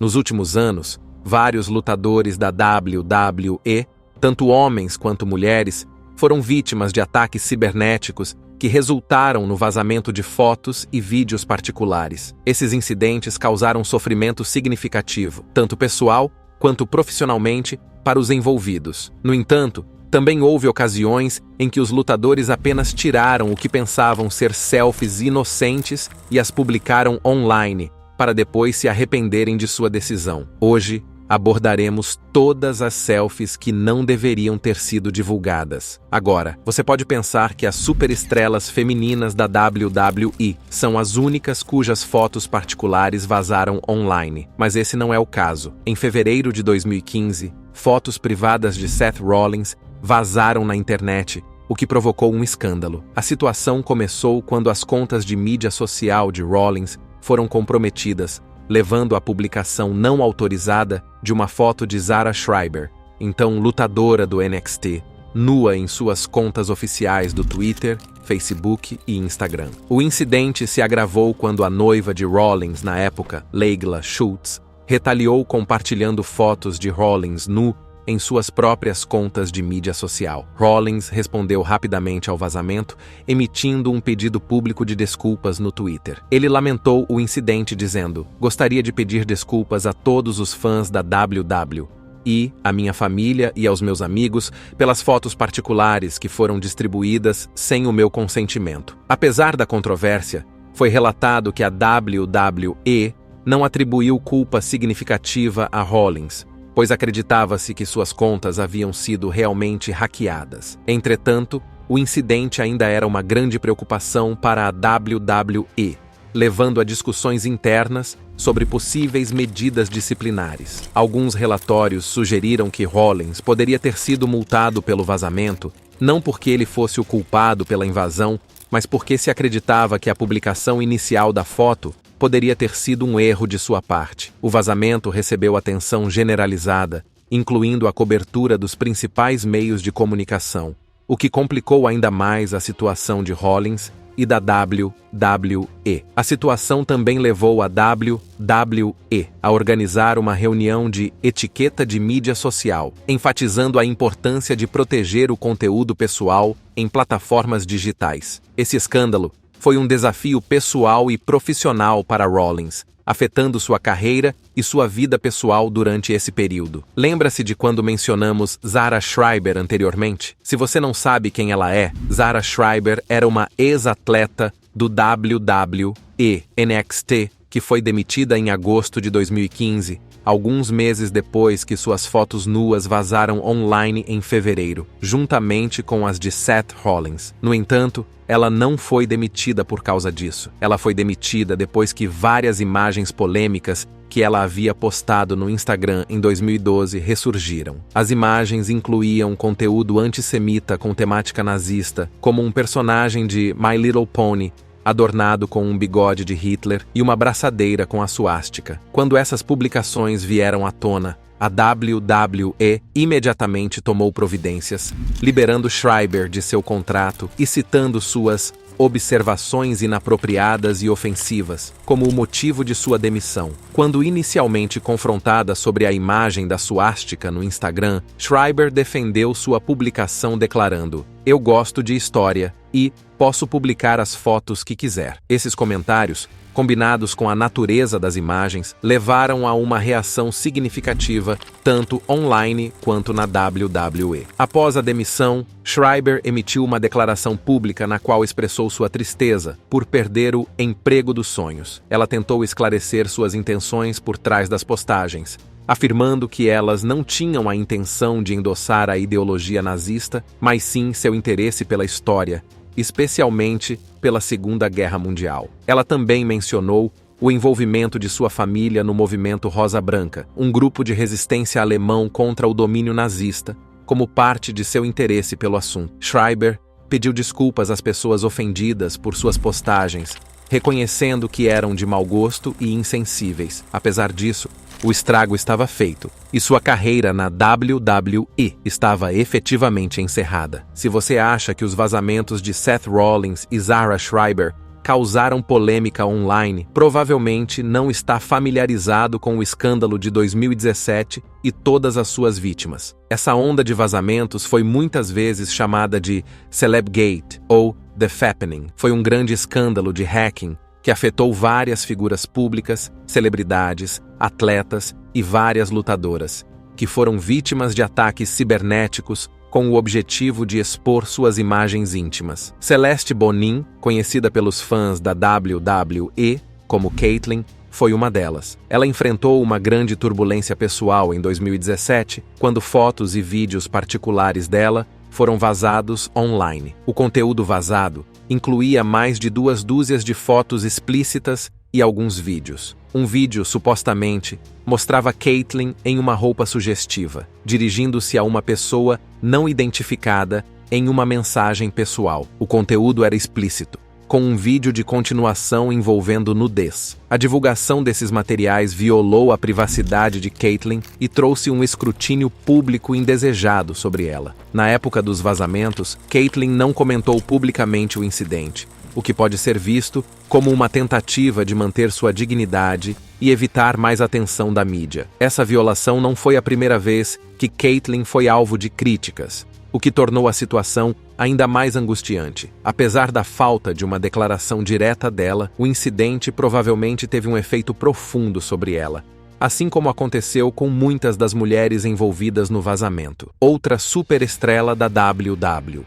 Nos últimos anos, vários lutadores da WWE, tanto homens quanto mulheres, foram vítimas de ataques cibernéticos que resultaram no vazamento de fotos e vídeos particulares. Esses incidentes causaram sofrimento significativo, tanto pessoal quanto profissionalmente, para os envolvidos. No entanto, também houve ocasiões em que os lutadores apenas tiraram o que pensavam ser selfies inocentes e as publicaram online, para depois se arrependerem de sua decisão. Hoje, abordaremos todas as selfies que não deveriam ter sido divulgadas. Agora, você pode pensar que as superestrelas femininas da WWE são as únicas cujas fotos particulares vazaram online, mas esse não é o caso. Em fevereiro de 2015, fotos privadas de Seth Rollins vazaram na internet, o que provocou um escândalo. A situação começou quando as contas de mídia social de Rollins foram comprometidas, levando à publicação não autorizada de uma foto de Zara Schreiber, então lutadora do NXT, nua em suas contas oficiais do Twitter, Facebook e Instagram. O incidente se agravou quando a noiva de Rollins na época, Leila Schultz, retaliou compartilhando fotos de Rollins nu em suas próprias contas de mídia social. Rollins respondeu rapidamente ao vazamento, emitindo um pedido público de desculpas no Twitter. Ele lamentou o incidente dizendo: "Gostaria de pedir desculpas a todos os fãs da WWE, à minha família e aos meus amigos pelas fotos particulares que foram distribuídas sem o meu consentimento." Apesar da controvérsia, foi relatado que a WWE não atribuiu culpa significativa a Rollins, pois acreditava-se que suas contas haviam sido realmente hackeadas. Entretanto, o incidente ainda era uma grande preocupação para a WWE, levando a discussões internas sobre possíveis medidas disciplinares. Alguns relatórios sugeriram que Rollins poderia ter sido multado pelo vazamento, não porque ele fosse o culpado pela invasão, mas porque se acreditava que a publicação inicial da foto poderia ter sido um erro de sua parte. O vazamento recebeu atenção generalizada, incluindo a cobertura dos principais meios de comunicação, o que complicou ainda mais a situação de Rollins e da WWE. A situação também levou a WWE a organizar uma reunião de etiqueta de mídia social, enfatizando a importância de proteger o conteúdo pessoal em plataformas digitais. Esse escândalo foi um desafio pessoal e profissional para Rollins, afetando sua carreira e sua vida pessoal durante esse período. Lembra-se de quando mencionamos Zara Schreiber anteriormente? Se você não sabe quem ela é, Zara Schreiber era uma ex-atleta do WWE NXT, que foi demitida em agosto de 2015, alguns meses depois que suas fotos nuas vazaram online em fevereiro, juntamente com as de Seth Rollins. No entanto, ela não foi demitida por causa disso. Ela foi demitida depois que várias imagens polêmicas que ela havia postado no Instagram em 2012 ressurgiram. As imagens incluíam conteúdo antissemita com temática nazista, como um personagem de My Little Pony, adornado com um bigode de Hitler e uma braçadeira com a suástica. Quando essas publicações vieram à tona, a WWE imediatamente tomou providências, liberando Schreiber de seu contrato e citando suas observações inapropriadas e ofensivas como o motivo de sua demissão. Quando inicialmente confrontada sobre a imagem da suástica no Instagram, Schreiber defendeu sua publicação declarando: "Eu gosto de história e posso publicar as fotos que quiser." Esses comentários, combinados com a natureza das imagens, levaram a uma reação significativa tanto online quanto na WWE. Após a demissão, Schreiber emitiu uma declaração pública na qual expressou sua tristeza por perder o emprego dos sonhos. Ela tentou esclarecer suas intenções por trás das postagens, afirmando que elas não tinham a intenção de endossar a ideologia nazista, mas sim seu interesse pela história, especialmente pela Segunda Guerra Mundial. Ela também mencionou o envolvimento de sua família no movimento Rosa Branca, um grupo de resistência alemão contra o domínio nazista, como parte de seu interesse pelo assunto. Schreiber pediu desculpas às pessoas ofendidas por suas postagens, reconhecendo que eram de mau gosto e insensíveis. Apesar disso, o estrago estava feito e sua carreira na WWE estava efetivamente encerrada. Se você acha que os vazamentos de Seth Rollins e Zara Schreiber causaram polêmica online, provavelmente não está familiarizado com o escândalo de 2017 e todas as suas vítimas. Essa onda de vazamentos foi muitas vezes chamada de Celebgate ou The Fappening. Foi um grande escândalo de hacking que afetou várias figuras públicas, celebridades, atletas e várias lutadoras, que foram vítimas de ataques cibernéticos com o objetivo de expor suas imagens íntimas. Celeste Bonin, conhecida pelos fãs da WWE como Caitlyn, foi uma delas. Ela enfrentou uma grande turbulência pessoal em 2017, quando fotos e vídeos particulares dela foram vazados online. O conteúdo vazado incluía mais de 2 dúzias de fotos explícitas e alguns vídeos. Um vídeo, supostamente, mostrava Caitlyn em uma roupa sugestiva, dirigindo-se a uma pessoa não identificada em uma mensagem pessoal. O conteúdo era explícito, com um vídeo de continuação envolvendo nudez. A divulgação desses materiais violou a privacidade de Caitlyn e trouxe um escrutínio público indesejado sobre ela. Na época dos vazamentos, Caitlyn não comentou publicamente o incidente, o que pode ser visto como uma tentativa de manter sua dignidade e evitar mais atenção da mídia. Essa violação não foi a primeira vez que Caitlyn foi alvo de críticas, o que tornou a situação ainda mais angustiante. Apesar da falta de uma declaração direta dela, o incidente provavelmente teve um efeito profundo sobre ela, assim como aconteceu com muitas das mulheres envolvidas no vazamento. Outra superestrela da WWE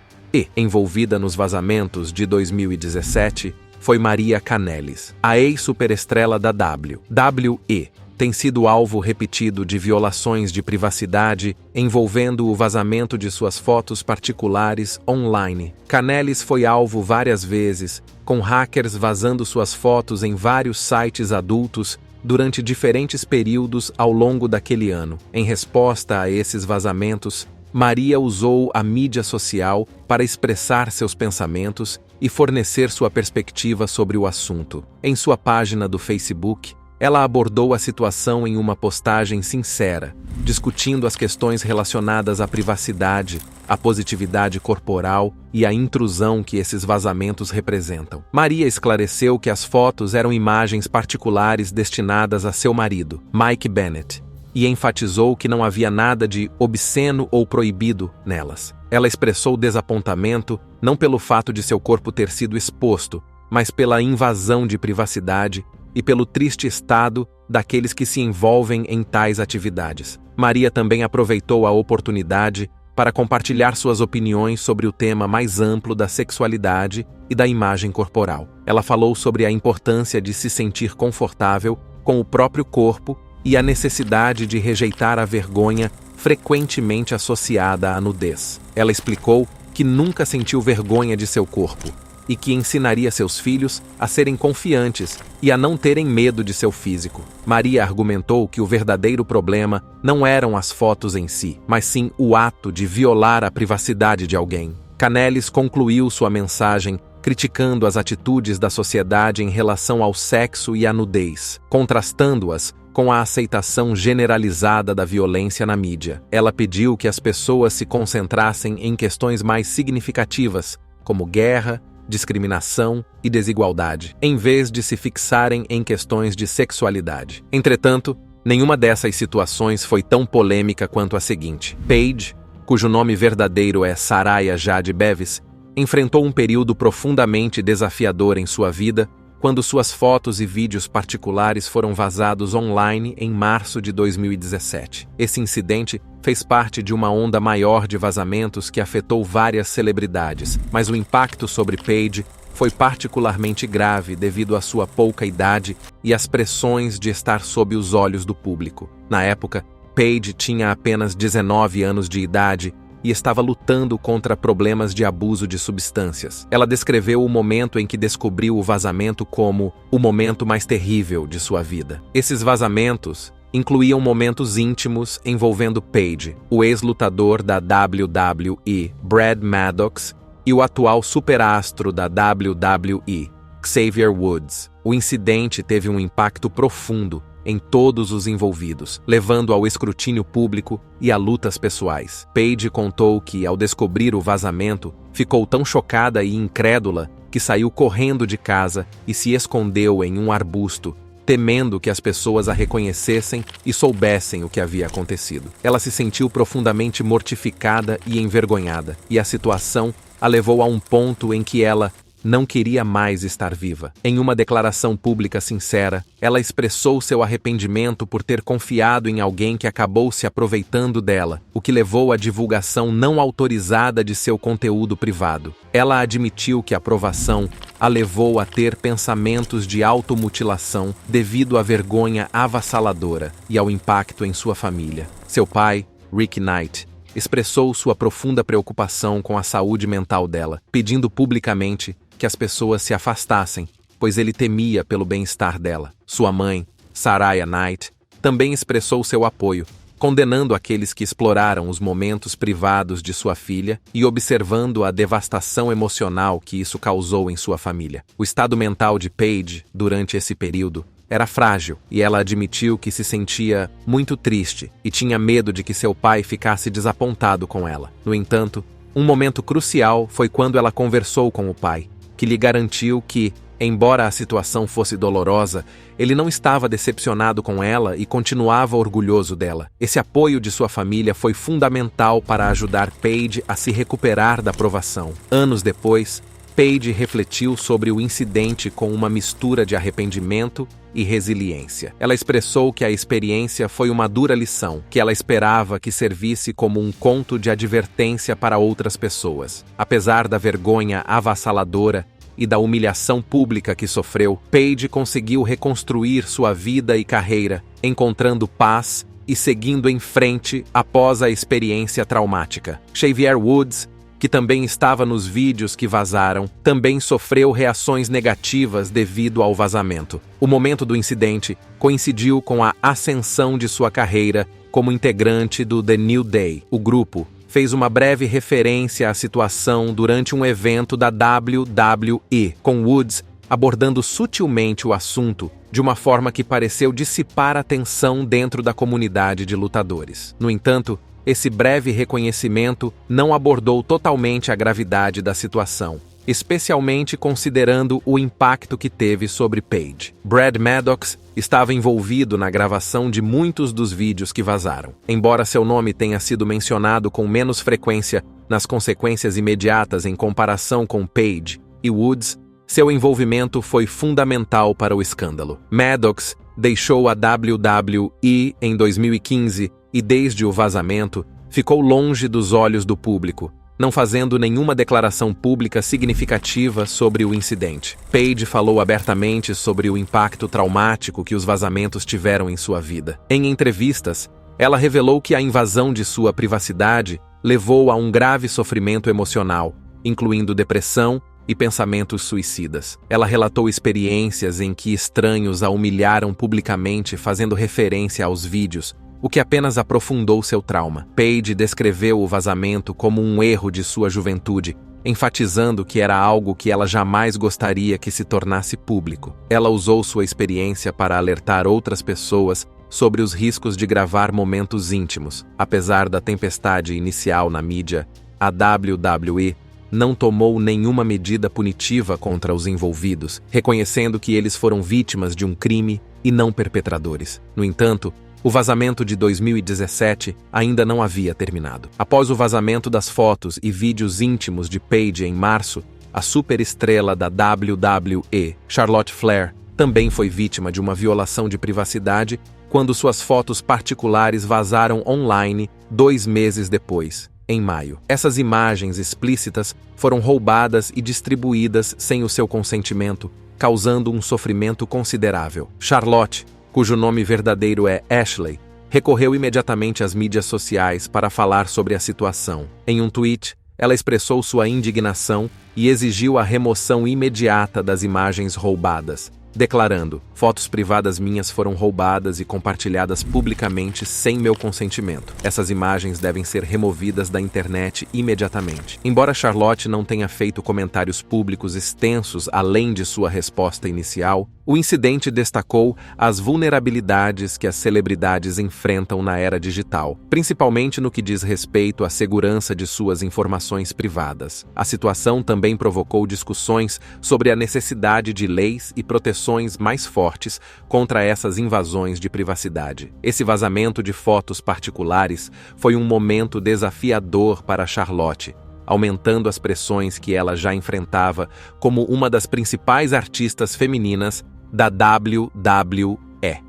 envolvida nos vazamentos de 2017 foi Maria Kanellis. A ex-superestrela da WWE tem sido alvo repetido de violações de privacidade envolvendo o vazamento de suas fotos particulares online. Kanellis foi alvo várias vezes, com hackers vazando suas fotos em vários sites adultos durante diferentes períodos ao longo daquele ano. Em resposta a esses vazamentos, Maria usou a mídia social para expressar seus pensamentos e fornecer sua perspectiva sobre o assunto. Em sua página do Facebook, ela abordou a situação em uma postagem sincera, discutindo as questões relacionadas à privacidade, à positividade corporal e à intrusão que esses vazamentos representam. Maria esclareceu que as fotos eram imagens particulares destinadas a seu marido, Mike Bennett, e enfatizou que não havia nada de obsceno ou proibido nelas. Ela expressou desapontamento não pelo fato de seu corpo ter sido exposto, mas pela invasão de privacidade e pelo triste estado daqueles que se envolvem em tais atividades. Maria também aproveitou a oportunidade para compartilhar suas opiniões sobre o tema mais amplo da sexualidade e da imagem corporal. Ela falou sobre a importância de se sentir confortável com o próprio corpo e a necessidade de rejeitar a vergonha frequentemente associada à nudez. Ela explicou que nunca sentiu vergonha de seu corpo e que ensinaria seus filhos a serem confiantes e a não terem medo de seu físico. Maria argumentou que o verdadeiro problema não eram as fotos em si, mas sim o ato de violar a privacidade de alguém. Kanellis concluiu sua mensagem criticando as atitudes da sociedade em relação ao sexo e à nudez, contrastando-as com a aceitação generalizada da violência na mídia. Ela pediu que as pessoas se concentrassem em questões mais significativas, como guerra, discriminação e desigualdade, em vez de se fixarem em questões de sexualidade. Entretanto, nenhuma dessas situações foi tão polêmica quanto a seguinte. Paige, cujo nome verdadeiro é Saraya Jade Bevis, enfrentou um período profundamente desafiador em sua vida quando suas fotos e vídeos particulares foram vazados online em março de 2017. Esse incidente fez parte de uma onda maior de vazamentos que afetou várias celebridades, mas o impacto sobre Paige foi particularmente grave devido à sua pouca idade e às pressões de estar sob os olhos do público. Na época, Paige tinha apenas 19 anos de idade e estava lutando contra problemas de abuso de substâncias. Ela descreveu o momento em que descobriu o vazamento como o momento mais terrível de sua vida. Esses vazamentos incluíam momentos íntimos envolvendo Paige, o ex-lutador da WWE, Brad Maddox, e o atual superastro da WWE, Xavier Woods. O incidente teve um impacto profundo em todos os envolvidos, levando ao escrutínio público e a lutas pessoais. Paige contou que, ao descobrir o vazamento, ficou tão chocada e incrédula que saiu correndo de casa e se escondeu em um arbusto, temendo que as pessoas a reconhecessem e soubessem o que havia acontecido. Ela se sentiu profundamente mortificada e envergonhada, e a situação a levou a um ponto em que ela não queria mais estar viva. Em uma declaração pública sincera, ela expressou seu arrependimento por ter confiado em alguém que acabou se aproveitando dela, o que levou à divulgação não autorizada de seu conteúdo privado. Ela admitiu que a provação a levou a ter pensamentos de automutilação devido à vergonha avassaladora e ao impacto em sua família. Seu pai, Rick Knight, expressou sua profunda preocupação com a saúde mental dela, pedindo publicamente que as pessoas se afastassem, pois ele temia pelo bem-estar dela. Sua mãe, Saraya Knight, também expressou seu apoio, condenando aqueles que exploraram os momentos privados de sua filha e observando a devastação emocional que isso causou em sua família. O estado mental de Paige, durante esse período, era frágil e ela admitiu que se sentia muito triste e tinha medo de que seu pai ficasse desapontado com ela. No entanto, um momento crucial foi quando ela conversou com o pai, que lhe garantiu que, embora a situação fosse dolorosa, ele não estava decepcionado com ela e continuava orgulhoso dela. Esse apoio de sua família foi fundamental para ajudar Paige a se recuperar da provação. Anos depois, Paige refletiu sobre o incidente com uma mistura de arrependimento e resiliência. Ela expressou que a experiência foi uma dura lição, que ela esperava que servisse como um conto de advertência para outras pessoas. Apesar da vergonha avassaladora e da humilhação pública que sofreu, Paige conseguiu reconstruir sua vida e carreira, encontrando paz e seguindo em frente após a experiência traumática. Xavier Woods, que também estava nos vídeos que vazaram, também sofreu reações negativas devido ao vazamento. O momento do incidente coincidiu com a ascensão de sua carreira como integrante do The New Day. O grupo fez uma breve referência à situação durante um evento da WWE, com Woods abordando sutilmente o assunto de uma forma que pareceu dissipar a tensão dentro da comunidade de lutadores. No entanto, esse breve reconhecimento não abordou totalmente a gravidade da situação, especialmente considerando o impacto que teve sobre Paige. Brad Maddox estava envolvido na gravação de muitos dos vídeos que vazaram. Embora seu nome tenha sido mencionado com menos frequência nas consequências imediatas em comparação com Paige e Woods, seu envolvimento foi fundamental para o escândalo. Maddox deixou a WWE em 2015 e, desde o vazamento, ficou longe dos olhos do público, não fazendo nenhuma declaração pública significativa sobre o incidente. Paige falou abertamente sobre o impacto traumático que os vazamentos tiveram em sua vida. Em entrevistas, ela revelou que a invasão de sua privacidade levou a um grave sofrimento emocional, incluindo depressão e pensamentos suicidas. Ela relatou experiências em que estranhos a humilharam publicamente, fazendo referência aos vídeos, o que apenas aprofundou seu trauma. Paige descreveu o vazamento como um erro de sua juventude, enfatizando que era algo que ela jamais gostaria que se tornasse público. Ela usou sua experiência para alertar outras pessoas sobre os riscos de gravar momentos íntimos. Apesar da tempestade inicial na mídia, a WWE não tomou nenhuma medida punitiva contra os envolvidos, reconhecendo que eles foram vítimas de um crime e não perpetradores. No entanto, o vazamento de 2017 ainda não havia terminado. Após o vazamento das fotos e vídeos íntimos de Paige em março, a superestrela da WWE, Charlotte Flair, também foi vítima de uma violação de privacidade quando suas fotos particulares vazaram online 2 meses depois, em maio. Essas imagens explícitas foram roubadas e distribuídas sem o seu consentimento, causando um sofrimento considerável. Charlotte, cujo nome verdadeiro é Ashley, recorreu imediatamente às mídias sociais para falar sobre a situação. Em um tweet, ela expressou sua indignação e exigiu a remoção imediata das imagens roubadas, declarando: "Fotos privadas minhas foram roubadas e compartilhadas publicamente sem meu consentimento. Essas imagens devem ser removidas da internet imediatamente." Embora Charlotte não tenha feito comentários públicos extensos além de sua resposta inicial, o incidente destacou as vulnerabilidades que as celebridades enfrentam na era digital, principalmente no que diz respeito à segurança de suas informações privadas. A situação também provocou discussões sobre a necessidade de leis e proteções mais fortes contra essas invasões de privacidade. Esse vazamento de fotos particulares foi um momento desafiador para Charlotte, aumentando as pressões que ela já enfrentava como uma das principais artistas femininas da WWE.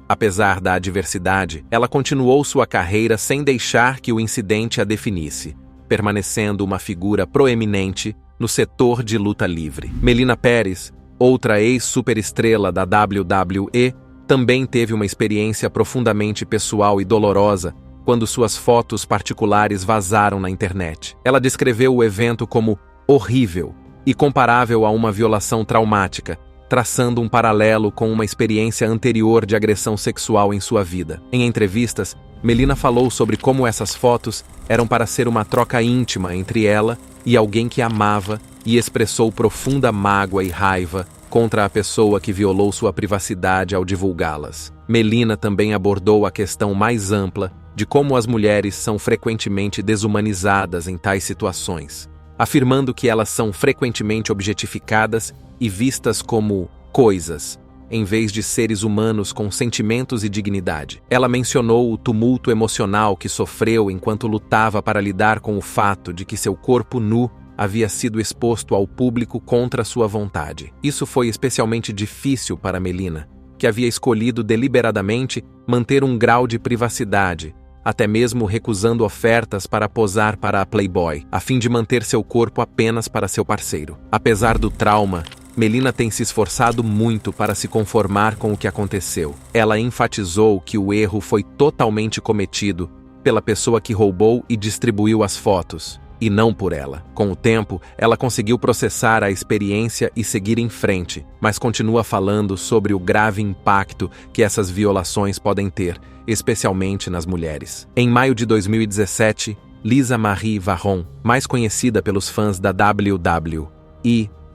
Apesar da adversidade, ela continuou sua carreira sem deixar que o incidente a definisse, permanecendo uma figura proeminente no setor de luta livre. Melina Pérez, outra ex-superestrela da WWE, também teve uma experiência profundamente pessoal e dolorosa quando suas fotos particulares vazaram na internet. Ela descreveu o evento como horrível e comparável a uma violação traumática, traçando um paralelo com uma experiência anterior de agressão sexual em sua vida. Em entrevistas, Melina falou sobre como essas fotos eram para ser uma troca íntima entre ela e alguém que amava e expressou profunda mágoa e raiva contra a pessoa que violou sua privacidade ao divulgá-las. Melina também abordou a questão mais ampla de como as mulheres são frequentemente desumanizadas em tais situações, afirmando que elas são frequentemente objetificadas e vistas como coisas, em vez de seres humanos com sentimentos e dignidade. Ela mencionou o tumulto emocional que sofreu enquanto lutava para lidar com o fato de que seu corpo nu havia sido exposto ao público contra sua vontade. Isso foi especialmente difícil para Melina, que havia escolhido deliberadamente manter um grau de privacidade, até mesmo recusando ofertas para posar para a Playboy, a fim de manter seu corpo apenas para seu parceiro. Apesar do trauma, Melina tem se esforçado muito para se conformar com o que aconteceu. Ela enfatizou que o erro foi totalmente cometido pela pessoa que roubou e distribuiu as fotos, e não por ela. Com o tempo, ela conseguiu processar a experiência e seguir em frente, mas continua falando sobre o grave impacto que essas violações podem ter, especialmente nas mulheres. Em maio de 2017, Lisa Marie Varron, mais conhecida pelos fãs da WWE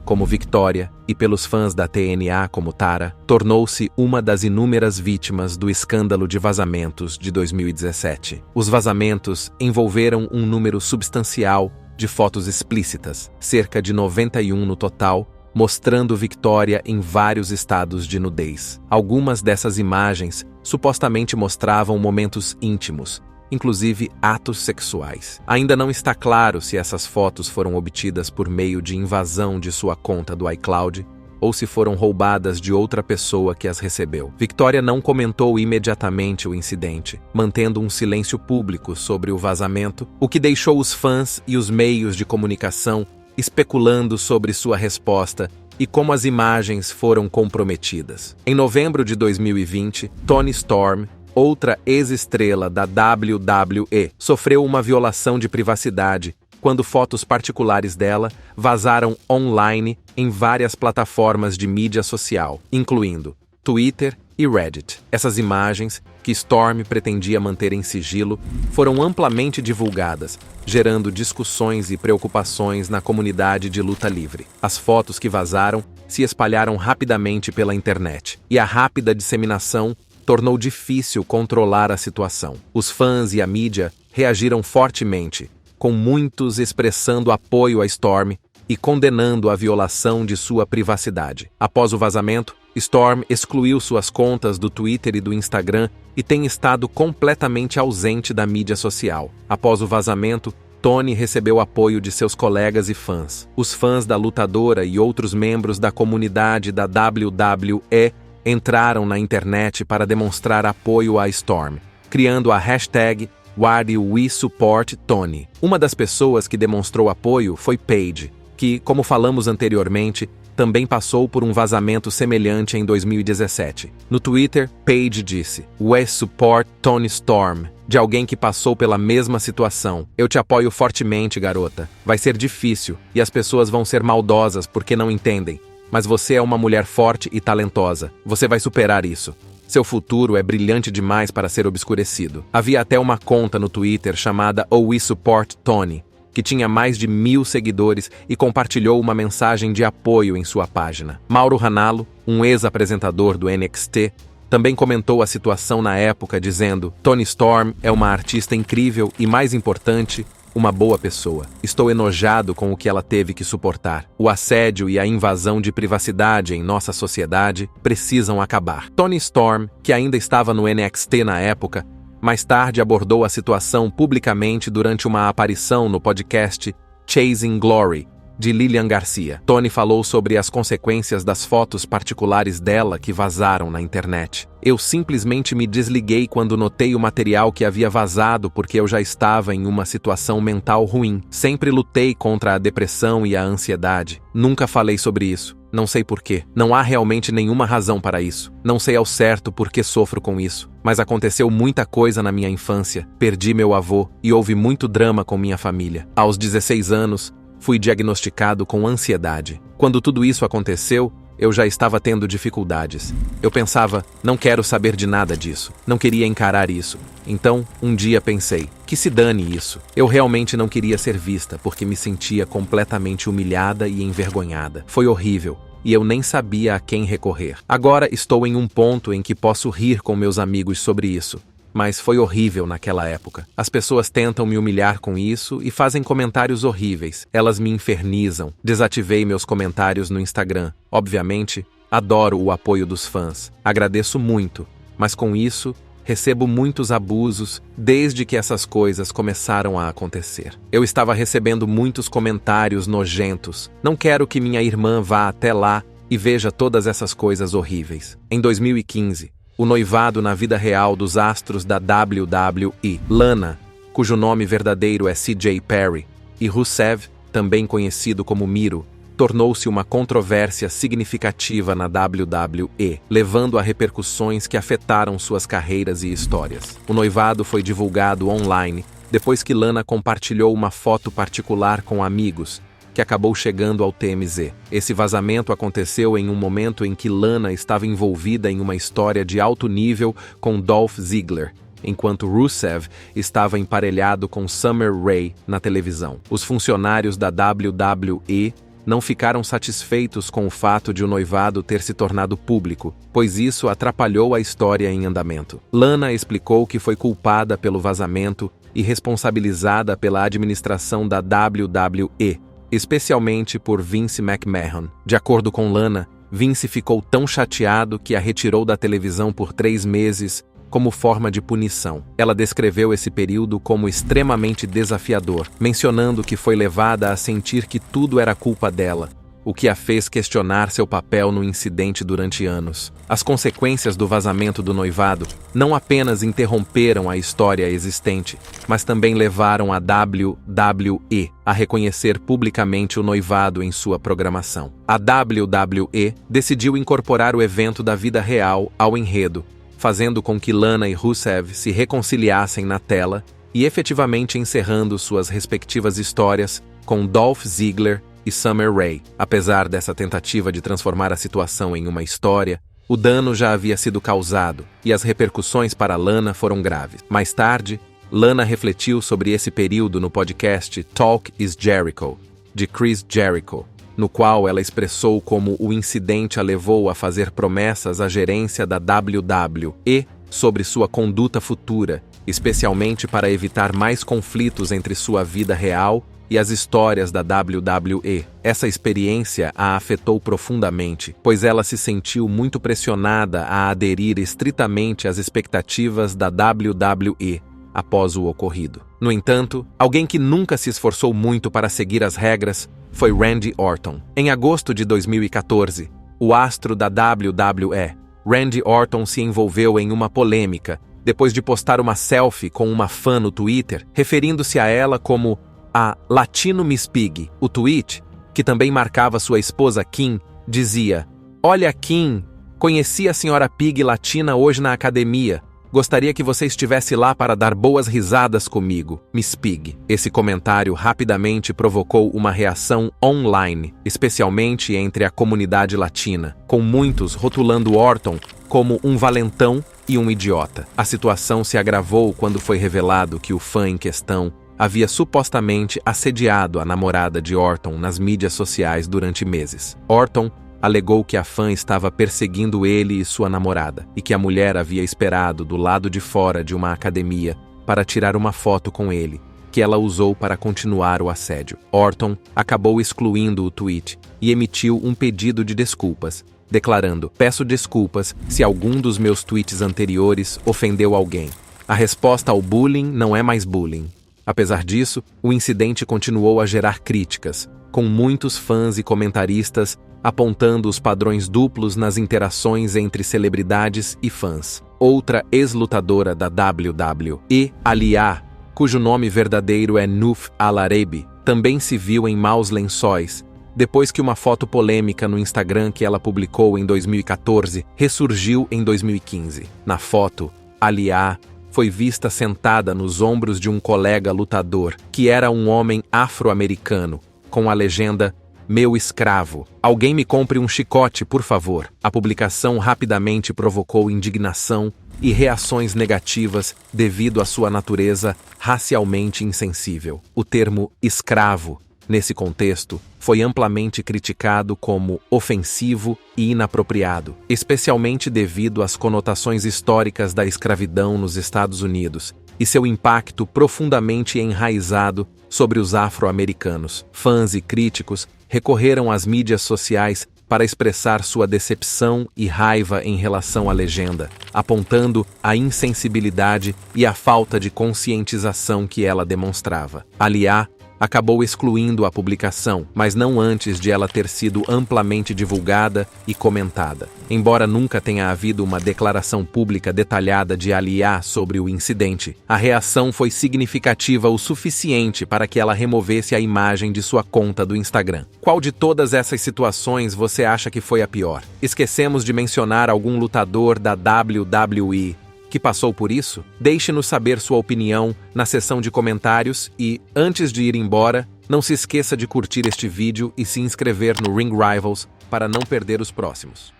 como Victoria e pelos fãs da TNA como Tara, tornou-se uma das inúmeras vítimas do escândalo de vazamentos de 2017. Os vazamentos envolveram um número substancial de fotos explícitas, cerca de 91 no total, mostrando Victoria em vários estados de nudez. Algumas dessas imagens supostamente mostravam momentos íntimos, inclusive atos sexuais. Ainda não está claro se essas fotos foram obtidas por meio de invasão de sua conta do iCloud ou se foram roubadas de outra pessoa que as recebeu. Victoria não comentou imediatamente o incidente, mantendo um silêncio público sobre o vazamento, o que deixou os fãs e os meios de comunicação especulando sobre sua resposta e como as imagens foram comprometidas. Em novembro de 2020, Toni Storm, outra ex-estrela da WWE, sofreu uma violação de privacidade quando fotos particulares dela vazaram online em várias plataformas de mídia social, incluindo Twitter e Reddit. Essas imagens, que Storm pretendia manter em sigilo, foram amplamente divulgadas, gerando discussões e preocupações na comunidade de luta livre. As fotos que vazaram se espalharam rapidamente pela internet, e a rápida disseminação tornou difícil controlar a situação. Os fãs e a mídia reagiram fortemente, com muitos expressando apoio a Storm e condenando a violação de sua privacidade. Após o vazamento, Storm excluiu suas contas do Twitter e do Instagram e tem estado completamente ausente da mídia social. Após o vazamento, Toni recebeu apoio de seus colegas e fãs. Os fãs da lutadora e outros membros da comunidade da WWE entraram na internet para demonstrar apoio a Storm, criando a hashtag #WeSupportToni. Uma das pessoas que demonstrou apoio foi Paige, que, como falamos anteriormente, também passou por um vazamento semelhante em 2017. No Twitter, Paige disse: "We support Toni Storm", de alguém que passou pela mesma situação. "Eu te apoio fortemente, garota. Vai ser difícil, e as pessoas vão ser maldosas porque não entendem. Mas você é uma mulher forte e talentosa. Você vai superar isso. Seu futuro é brilhante demais para ser obscurecido. Havia até uma conta no Twitter chamada Oh We Support Tony, que tinha mais de 1.000 seguidores e compartilhou uma mensagem de apoio em sua página. Mauro Ranallo, um ex-apresentador do NXT, também comentou a situação na época dizendo: Toni Storm é uma artista incrível e, mais importante, uma boa pessoa. Estou enojado com o que ela teve que suportar. O assédio e a invasão de privacidade em nossa sociedade precisam acabar. Toni Storm, que ainda estava no NXT na época, mais tarde abordou a situação publicamente durante uma aparição no podcast Chasing Glory, de Lilian Garcia. Toni falou sobre as consequências das fotos particulares dela que vazaram na internet. Eu simplesmente me desliguei quando notei o material que havia vazado porque eu já estava em uma situação mental ruim. Sempre lutei contra a depressão e a ansiedade. Nunca falei sobre isso. Não sei porquê. Não há realmente nenhuma razão para isso. Não sei ao certo por que sofro com isso. Mas aconteceu muita coisa na minha infância. Perdi meu avô e houve muito drama com minha família. Aos 16 anos, fui diagnosticado com ansiedade. Quando tudo isso aconteceu, eu já estava tendo dificuldades. Eu pensava, não quero saber de nada disso. Não queria encarar isso. Então, um dia pensei, que se dane isso. Eu realmente não queria ser vista porque me sentia completamente humilhada e envergonhada. Foi horrível. E eu nem sabia a quem recorrer. Agora estou em um ponto em que posso rir com meus amigos sobre isso. Mas foi horrível naquela época. As pessoas tentam me humilhar com isso e fazem comentários horríveis. Elas me infernizam. Desativei meus comentários no Instagram. Obviamente, adoro o apoio dos fãs. Agradeço muito. Mas com isso, recebo muitos abusos desde que essas coisas começaram a acontecer. Eu estava recebendo muitos comentários nojentos. Não quero que minha irmã vá até lá e veja todas essas coisas horríveis. Em 2015, o noivado na vida real dos astros da WWE, Lana, cujo nome verdadeiro é CJ Perry, e Rusev, também conhecido como Miro, tornou-se uma controvérsia significativa na WWE, levando a repercussões que afetaram suas carreiras e histórias. O noivado foi divulgado online depois que Lana compartilhou uma foto particular com amigos, que acabou chegando ao TMZ. Esse vazamento aconteceu em um momento em que Lana estava envolvida em uma história de alto nível com Dolph Ziggler, enquanto Rusev estava emparelhado com Summer Rae na televisão. Os funcionários da WWE não ficaram satisfeitos com o fato de o noivado ter se tornado público, pois isso atrapalhou a história em andamento. Lana explicou que foi culpada pelo vazamento e responsabilizada pela administração da WWE, especialmente por Vince McMahon. De acordo com Lana, Vince ficou tão chateado que a retirou da televisão por 3 meses como forma de punição. Ela descreveu esse período como extremamente desafiador, mencionando que foi levada a sentir que tudo era culpa dela, o que a fez questionar seu papel no incidente durante anos. As consequências do vazamento do noivado não apenas interromperam a história existente, mas também levaram a WWE a reconhecer publicamente o noivado em sua programação. A WWE decidiu incorporar o evento da vida real ao enredo, fazendo com que Lana e Rusev se reconciliassem na tela e efetivamente encerrando suas respectivas histórias com Dolph Ziggler e Summer Rae. Apesar dessa tentativa de transformar a situação em uma história, o dano já havia sido causado e as repercussões para Lana foram graves. Mais tarde, Lana refletiu sobre esse período no podcast Talk is Jericho, de Chris Jericho, no qual ela expressou como o incidente a levou a fazer promessas à gerência da WWE sobre sua conduta futura, especialmente para evitar mais conflitos entre sua vida real e as histórias da WWE. Essa experiência a afetou profundamente, pois ela se sentiu muito pressionada a aderir estritamente às expectativas da WWE após o ocorrido. No entanto, alguém que nunca se esforçou muito para seguir as regras foi Randy Orton. Em agosto de 2014, o astro da WWE, Randy Orton, se envolveu em uma polêmica depois de postar uma selfie com uma fã no Twitter, referindo-se a ela como a Latino Miss Pig. O tweet, que também marcava sua esposa Kim, dizia: "Olha, Kim, conheci a senhora Pig latina hoje na academia. Gostaria que você estivesse lá para dar boas risadas comigo, Miss Pig. Esse comentário rapidamente provocou uma reação online, especialmente entre a comunidade latina, com muitos rotulando Orton como um valentão e um idiota. A situação se agravou quando foi revelado que o fã em questão havia supostamente assediado a namorada de Orton nas mídias sociais durante meses. Orton alegou que a fã estava perseguindo ele e sua namorada, e que a mulher havia esperado do lado de fora de uma academia para tirar uma foto com ele, que ela usou para continuar o assédio. Orton acabou excluindo o tweet e emitiu um pedido de desculpas, declarando: "Peço desculpas se algum dos meus tweets anteriores ofendeu alguém. A resposta ao bullying não é mais bullying." Apesar disso, o incidente continuou a gerar críticas, com muitos fãs e comentaristas apontando os padrões duplos nas interações entre celebridades e fãs. Outra ex-lutadora da WWE, Aliyah, cujo nome verdadeiro é Nuf Al-Arabi, também se viu em maus lençóis, depois que uma foto polêmica no Instagram que ela publicou em 2014 ressurgiu em 2015. Na foto, Aliyah foi vista sentada nos ombros de um colega lutador, que era um homem afro-americano, com a legenda: "Meu escravo, alguém me compre um chicote, por favor." A publicação rapidamente provocou indignação e reações negativas devido à sua natureza racialmente insensível. O termo escravo, nesse contexto, foi amplamente criticado como ofensivo e inapropriado, especialmente devido às conotações históricas da escravidão nos Estados Unidos e seu impacto profundamente enraizado sobre os afro-americanos. Fãs e críticos recorreram às mídias sociais para expressar sua decepção e raiva em relação à legenda, apontando a insensibilidade e a falta de conscientização que ela demonstrava. Aliyah acabou excluindo a publicação, mas não antes de ela ter sido amplamente divulgada e comentada. Embora nunca tenha havido uma declaração pública detalhada de Aliyah sobre o incidente, a reação foi significativa o suficiente para que ela removesse a imagem de sua conta do Instagram. Qual de todas essas situações você acha que foi a pior? Esquecemos de mencionar algum lutador da WWE que passou por isso? Deixe-nos saber sua opinião na seção de comentários e, antes de ir embora, não se esqueça de curtir este vídeo e se inscrever no Ring Rivals para não perder os próximos.